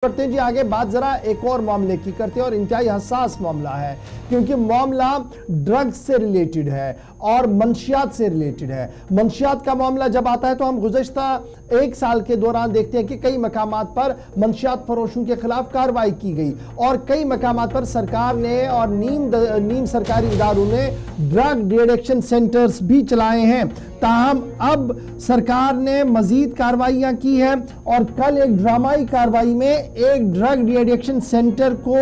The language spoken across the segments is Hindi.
करते हैं जी आगे बात जरा एक और मामले की करते हैं और इंतहाई हसास मामला है क्योंकि मामला ड्रग्स से रिलेटेड है और मंशियात से रिलेटेड है। मंशियात का मामला जब आता है तो हम गुज़श्ता एक साल के दौरान देखते हैं कि कई मकामात पर मंशियात फरोशों के खिलाफ कार्रवाई की गई और कई मकामात पर सरकार ने और नीम सरकारी इदारों ने ड्रग डिएडिक्शन सेंटर्स भी चलाए हैं। ताहम अब सरकार ने मजीद कार्रवाइयां की है और कल एक ड्रामाई कार्रवाई में एक ड्रग डिएडिक्शन सेंटर को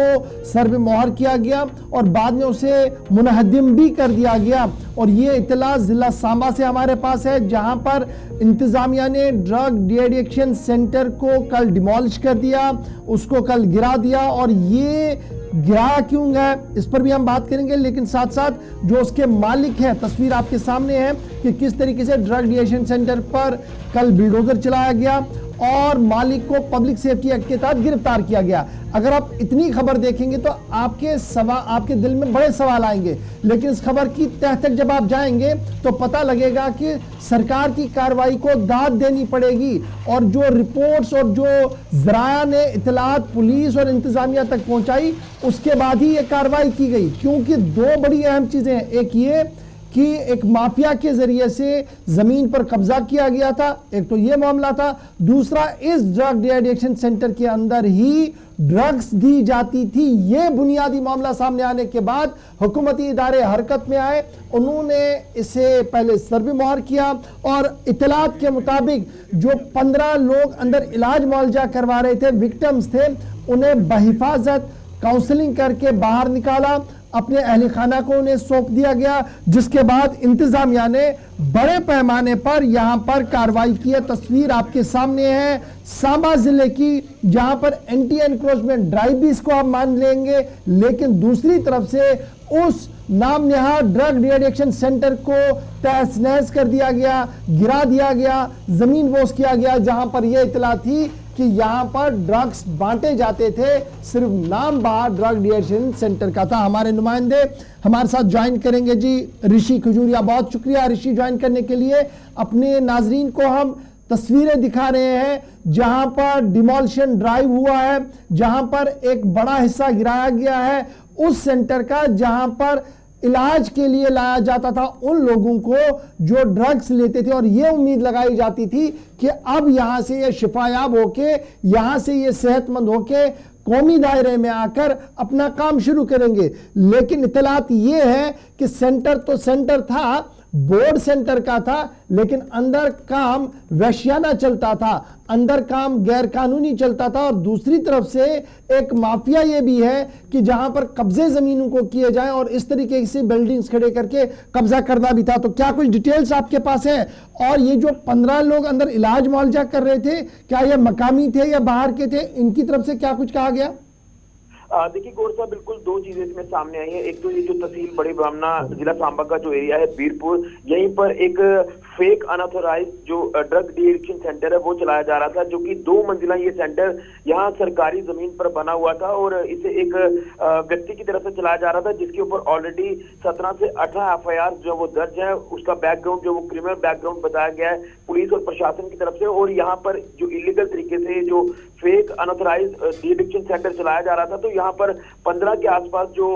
सर पे मोहर किया गया और बाद में उसे मुनहदिम भी कर दिया गया। और ये इत्तला जिला सांबा से हमारे पास है जहां पर इंतजामिया ने ड्रग डिएडिक्शन सेंटर को कल डिमोलिश कर दिया, उसको कल गिरा दिया। और ये गिरा क्यों है इस पर भी हम बात करेंगे, लेकिन साथ साथ जो उसके मालिक हैं, तस्वीर आपके सामने है कि किस तरीके से ड्रग डिएडिक्शन सेंटर पर कल बिल्डोजर चलाया गया और मालिक को पब्लिक सेफ्टी एक्ट के तहत गिरफ्तार किया गया। अगर आप इतनी खबर देखेंगे तो आपके दिल में बड़े सवाल आएंगे, लेकिन इस खबर की तह तक जब आप जाएंगे तो पता लगेगा कि सरकार की कार्रवाई को दाद देनी पड़ेगी और जो रिपोर्ट्स और जो जराया ने इतलात पुलिस और इंतजामिया तक पहुंचाई उसके बाद ही ये कार्रवाई की गई। क्योंकि दो बड़ी अहम चीजें हैं, एक ये कि एक माफिया के जरिए से जमीन पर कब्जा किया गया था, एक तो ये मामला था, दूसरा इस ड्रग डिएडिक्शन सेंटर के अंदर ही ड्रग्स दी जाती थी। ये बुनियादी मामला सामने आने के बाद हुकूमती इदारे हरकत में आए, उन्होंने इसे पहले सर पे मोहर किया और इतलात के मुताबिक जो 15 लोग अंदर इलाज मुआवजा करवा रहे थे, विक्टिम्स थे, उन्हें बहिफाजत काउंसलिंग करके बाहर निकाला, अपने अहल खाना को उन्हें सौंप दिया गया, जिसके बाद इंतजामिया ने बड़े पैमाने पर यहां पर कार्रवाई की है। तस्वीर आपके सामने है सांबा जिले की, जहां पर एंटी एनक्रोचमेंट ड्राइव भी इसको आप मान लेंगे, लेकिन दूसरी तरफ से उस नाम नेहा ड्रग डिएडिक्शन सेंटर को तहस नहस कर दिया गया, गिरा दिया गया, जमीन बोस किया गया, जहां पर यह इतला थी कि यहां पर ड्रग्स बांटे जाते थे, सिर्फ नाम बाहर ड्रग डिएडिक्शन सेंटर का था। हमारे नुमाइंदे हमारे साथ ज्वाइन करेंगे जी ऋषि खजूरिया। बहुत शुक्रिया ऋषि ज्वाइन करने के लिए। अपने नाजरीन को हम तस्वीरें दिखा रहे हैं जहां पर डिमोलिशन ड्राइव हुआ है, जहां पर एक बड़ा हिस्सा गिराया गया है उस सेंटर का जहां पर इलाज के लिए लाया जाता था उन लोगों को जो ड्रग्स लेते थे, और यह उम्मीद लगाई जाती थी कि अब यहां से ये शिफायाब होके, यहां से ये सेहतमंद होके कौमी दायरे में आकर अपना काम शुरू करेंगे। लेकिन इतलात ये है कि सेंटर तो सेंटर था, बोर्ड सेंटर का था, लेकिन अंदर काम वैश्याना चलता था, अंदर काम गैर कानूनी चलता था। और दूसरी तरफ से एक माफिया ये भी है कि जहां पर कब्जे जमीनों को किए जाएं और इस तरीके से बिल्डिंग्स खड़े करके कब्जा करना भी था। तो क्या कुछ डिटेल्स आपके पास है? और ये जो 15 लोग अंदर इलाज मुआवजा कर रहे थे, क्या ये मकामी थे या बाहर के थे? इनकी तरफ से क्या कुछ कहा गया? देखिए गौर साहब, बिल्कुल दो चीजें इसमें सामने आई है। एक तो ये जो तहसील बड़ी ब्राह्मणा जिला सांबा का जो एरिया है बीरपुर, यहीं पर एक फेक अनऑथोराइज जो ड्रग डिएडिक्शन सेंटर है वो चलाया जा रहा था, जो कि 2 मंजिला ये सेंटर यहाँ सरकारी जमीन पर बना हुआ था और इसे एक व्यक्ति की तरफ से चलाया जा रहा था, जिसके ऊपर ऑलरेडी 17 से 18 FIR जो वो दर्ज है। उसका बैकग्राउंड जो वो क्रिमिनल बैकग्राउंड बताया गया है पुलिस और प्रशासन की तरफ से। और यहाँ पर जो इलीगल तरीके से जो फेक अनऑथोराइज डिएडिक्शन सेंटर चलाया जा रहा था, तो यहाँ पर 15 के आसपास जो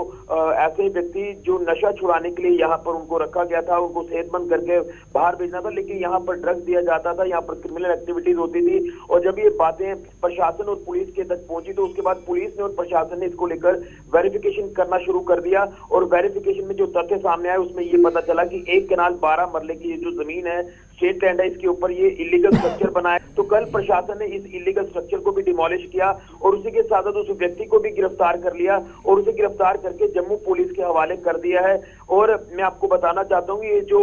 ऐसे व्यक्ति जो नशा छुड़ाने के लिए यहाँ पर उनको रखा गया था, उनको सेहतमंद करके बाहर भेजना था, लेकिन यहाँ पर ड्रग्स दिया जाता था, यहाँ पर क्रिमिनल एक्टिविटीज होती थी। और जब ये बातें प्रशासन और पुलिस के तक पहुंची तो उसके बाद पुलिस ने और प्रशासन ने इसको लेकर वेरिफिकेशन करना शुरू कर दिया। और वेरिफिकेशन में जो तथ्य सामने आए उसमें ये पता चला कि 1 कनाल 12 मरले की ये जो जमीन है, स्टेट लैंड है, इसके ऊपर ये इलीगल स्ट्रक्चर बना है। तो कल प्रशासन ने इस इलीगल स्ट्रक्चर को भी डिमोलिश किया और उसी के साथ उस व्यक्ति को भी गिरफ्तार कर लिया और उसे गिरफ्तार करके जम्मू पुलिस के हवाले कर दिया है। और मैं आपको बताना चाहता हूँ, ये जो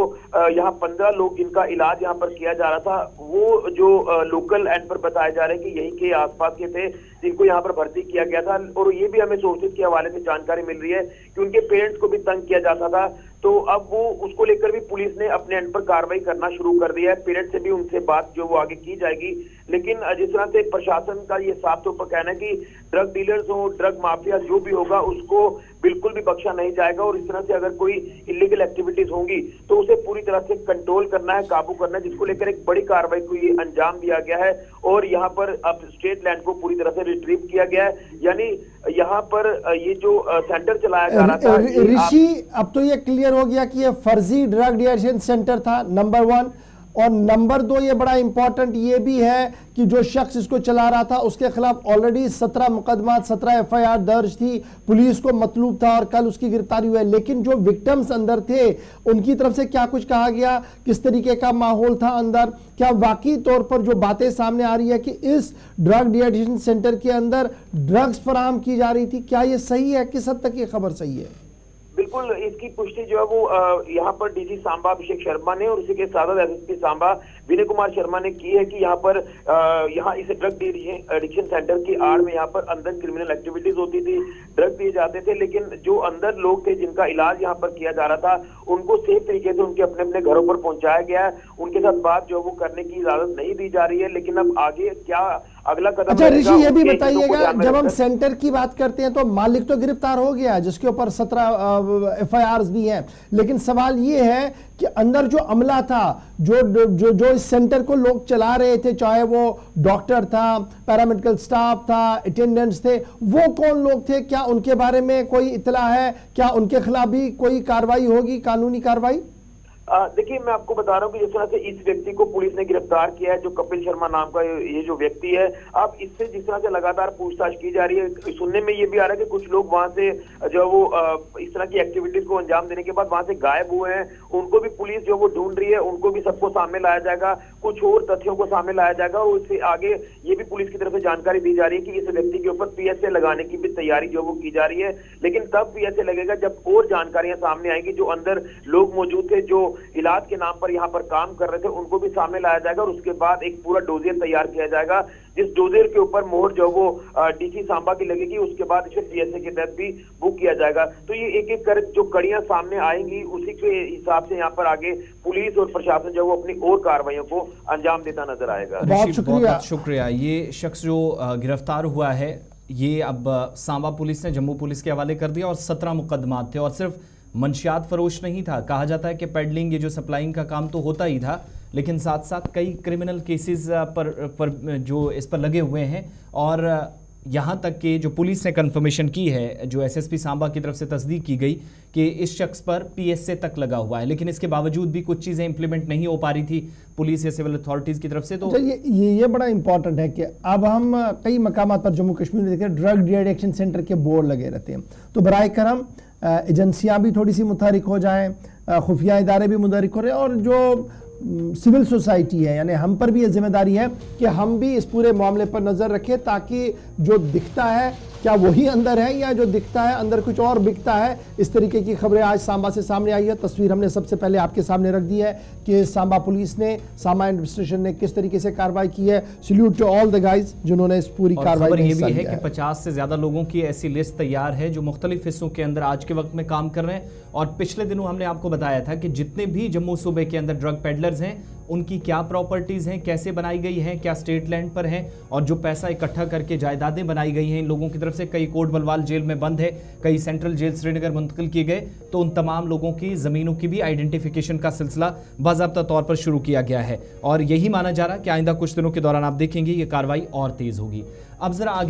यहाँ 15 लोग जिनका इलाज यहाँ पर किया जा रहा था, वो जो लोकल एंड पर बताया जा रहा है कि यहीं के आसपास के थे, जिनको यहाँ पर भर्ती किया गया था। और ये भी हमें सोर्सेज के हवाले से जानकारी मिल रही है कि उनके पेरेंट्स को भी तंग किया जाता था। तो अब वो उसको लेकर भी पुलिस ने अपने एंड पर कार्रवाई करना शुरू कर दिया है। पेरेंट्स से भी उनसे बात जो वो आगे की जाएगी। लेकिन जिस तरह से प्रशासन का ये साफ तौर पर कहना है कि ड्रग डीलर्स हो, ड्रग माफिया जो भी होगा उसको बिल्कुल भी बख्शा नहीं जाएगा। और इस तरह से अगर कोई इलीगल एक्टिविटीज होंगी तो उसे पूरी तरह से कंट्रोल करना है, काबू करना है, जिसको लेकर एक बड़ी कार्रवाई को ये अंजाम दिया गया है। और यहाँ पर अब स्टेट लैंड को पूरी तरह से रिट्रीव किया गया है, यानी यहाँ पर ये जो सेंटर चलाया जा रहा था ऋषि, अब तो ये क्लियर हो गया कि ये फर्जी ड्रग डिटेंशन सेंटर था, नंबर 1। और नंबर 2 ये बड़ा इंपॉर्टेंट ये भी है कि जो शख्स इसको चला रहा था उसके खिलाफ ऑलरेडी 17 मुकदमा 17 FIR दर्ज थी, पुलिस को मतलूब था और कल उसकी गिरफ्तारी हुई है। लेकिन जो विक्टिम्स अंदर थे उनकी तरफ से क्या कुछ कहा गया, किस तरीके का माहौल था अंदर, क्या वाकई तौर पर जो बातें सामने आ रही है कि इस ड्रग डिटेंशन सेंटर के अंदर ड्रग्स फराहम की जा रही थी, क्या ये सही है, किस हद तक ये खबर सही है? बिल्कुल, इसकी पुष्टि जो है वो यहाँ पर डीसी सांबा अभिषेक शर्मा ने और उसी के साथ SSP सांबा विनय कुमार शर्मा ने की है कि यहाँ पर यहाँ इस ड्रग एडिक्शन सेंटर की आड़ में यहाँ पर अंदर क्रिमिनल एक्टिविटीज होती थी, ड्रग दिए जाते थे, लेकिन जो अंदर लोग थे जिनका इलाज यहाँ पर किया जा रहा था उनको सेफ तरीके से उनके अपने अपने घरों पर पहुंचाया गया है। उनके साथ बात जो वो करने की इजाजत नहीं दी जा रही है, लेकिन अब आगे क्या अगला कदम। अच्छा ऋषि, ये भी बताइएगा, जब हम सेंटर की बात करते हैं तो मालिक तो गिरफ्तार हो गया जिसके ऊपर 17 FIRs भी हैं, लेकिन सवाल ये है कि अंदर जो अमला था, जो इस सेंटर को लोग चला रहे थे, चाहे वो डॉक्टर था, पैरामेडिकल स्टाफ था, अटेंडेंट्स थे, वो कौन लोग थे? क्या उनके बारे में कोई इतला है? क्या उनके खिलाफ भी कोई कार्रवाई होगी, कानूनी कार्रवाई? देखिए, मैं आपको बता रहा हूँ कि जिस तरह से इस व्यक्ति को पुलिस ने गिरफ्तार किया है, जो कपिल शर्मा नाम का ये जो व्यक्ति है, अब इससे जिस तरह से लगातार पूछताछ की जा रही है, सुनने में ये भी आ रहा है कि कुछ लोग वहां से जो वो इस तरह की एक्टिविटीज को अंजाम देने के बाद वहां से गायब हुए हैं, उनको भी पुलिस जो वो ढूंढ रही है, उनको भी सबको सामने लाया जाएगा, कुछ और तथ्यों को सामने लाया जाएगा। और उससे आगे ये भी पुलिस की तरफ से जानकारी दी जा रही है कि इस व्यक्ति के ऊपर PSA लगाने की भी तैयारी जो वो की जा रही है, लेकिन तब PSA लगेगा जब और जानकारियां सामने आएंगी। जो अंदर लोग मौजूद थे, जो इलाज के नाम पर यहाँ पर काम कर रहे थे, उनको भी सामने लाया जाएगा और उसके बाद एक पूरा डोजियर तैयार किया जाएगा, जिस डोजियर के ऊपर मोहर जो वो DC सांबा की लगेगी, उसके बाद इसे PSA के तहत भी बुक किया जाएगा। तो ये एक एक कर जो कड़ियां सामने आएंगी, उसी के हिसाब से यहाँ पर आगे पुलिस और प्रशासन जो वो अपनी और कार्रवाइयों को अंजाम देता नजर आएगा। बहुत शुक्रिया। ये शख्स जो गिरफ्तार हुआ है, ये अब सांबा पुलिस ने जम्मू पुलिस के हवाले कर दिया और 17 मुकदमा थे। और सिर्फ मंशियात फरोश नहीं था, कहा जाता है कि पेडलिंग, ये जो सप्लाइंग का काम तो होता ही था, लेकिन साथ साथ कई क्रिमिनल केसेस पर जो इस पर लगे हुए हैं। और यहाँ तक कि जो पुलिस ने कंफर्मेशन की है, जो SSP सांबा की तरफ से तस्दीक की गई कि इस शख्स पर PSA तक लगा हुआ है, लेकिन इसके बावजूद भी कुछ चीज़ें इंप्लीमेंट नहीं हो पा रही थी पुलिस या सिविल अथॉरिटीज़ की तरफ से। तो ये बड़ा इंपॉर्टेंट है कि अब हम कई मकामात पर जम्मू कश्मीर में देखें ड्रग डिटेक्शन सेंटर के बोर्ड लगे रहते हैं, तो बराए करम एजेंसियाँ भी थोड़ी सी मुतहरिक हो जाएं, खुफिया इदारे भी मुतहरिक हो रहे हैं, और जो सिविल सोसाइटी है, यानी हम पर भी ये जिम्मेदारी है कि हम भी इस पूरे मामले पर नज़र रखें, ताकि जो दिखता है क्या वही अंदर है या जो दिखता है अंदर कुछ और बिकता है। इस तरीके की खबरें आज सांबा से सामने आई है। तस्वीर हमने सबसे पहले आपके सामने रख दी है कि सांबा पुलिस ने, सांबा एडमिनिस्ट्रेशन ने किस तरीके से कार्रवाई की है। Salute to all the guys जिन्होंने इस पूरी कार्रवाई में हिस्सा लिया है। कि 50 से ज़्यादा लोगों की ऐसी लिस्ट तैयार है जो मुख्तलिफ हिस्सों के अंदर आज के वक्त में काम कर रहे हैं। और पिछले दिनों हमने आपको बताया था कि जितने भी जम्मू सूबे के अंदर ड्रग पेडलर्स हैं, उनकी क्या प्रॉपर्टीज़ हैं, कैसे बनाई गई हैं, क्या स्टेट लैंड पर हैं, और जो पैसा इकट्ठा करके जायदादें बनाई गई हैं इन लोगों की तरफ से, कई कोट बलवाल जेल में बंद है, कई सेंट्रल जेल श्रीनगर मुंतकिल किए गए, तो उन तमाम लोगों की ज़मीनों की भी आइडेंटिफिकेशन का सिलसिला बाज़ाब्ता तौर पर शुरू किया गया है। और यही माना जा रहा है कि आइंदा कुछ दिनों के दौरान आप देखेंगे ये कार्रवाई और तेज़ होगी। अब ज़रा आगे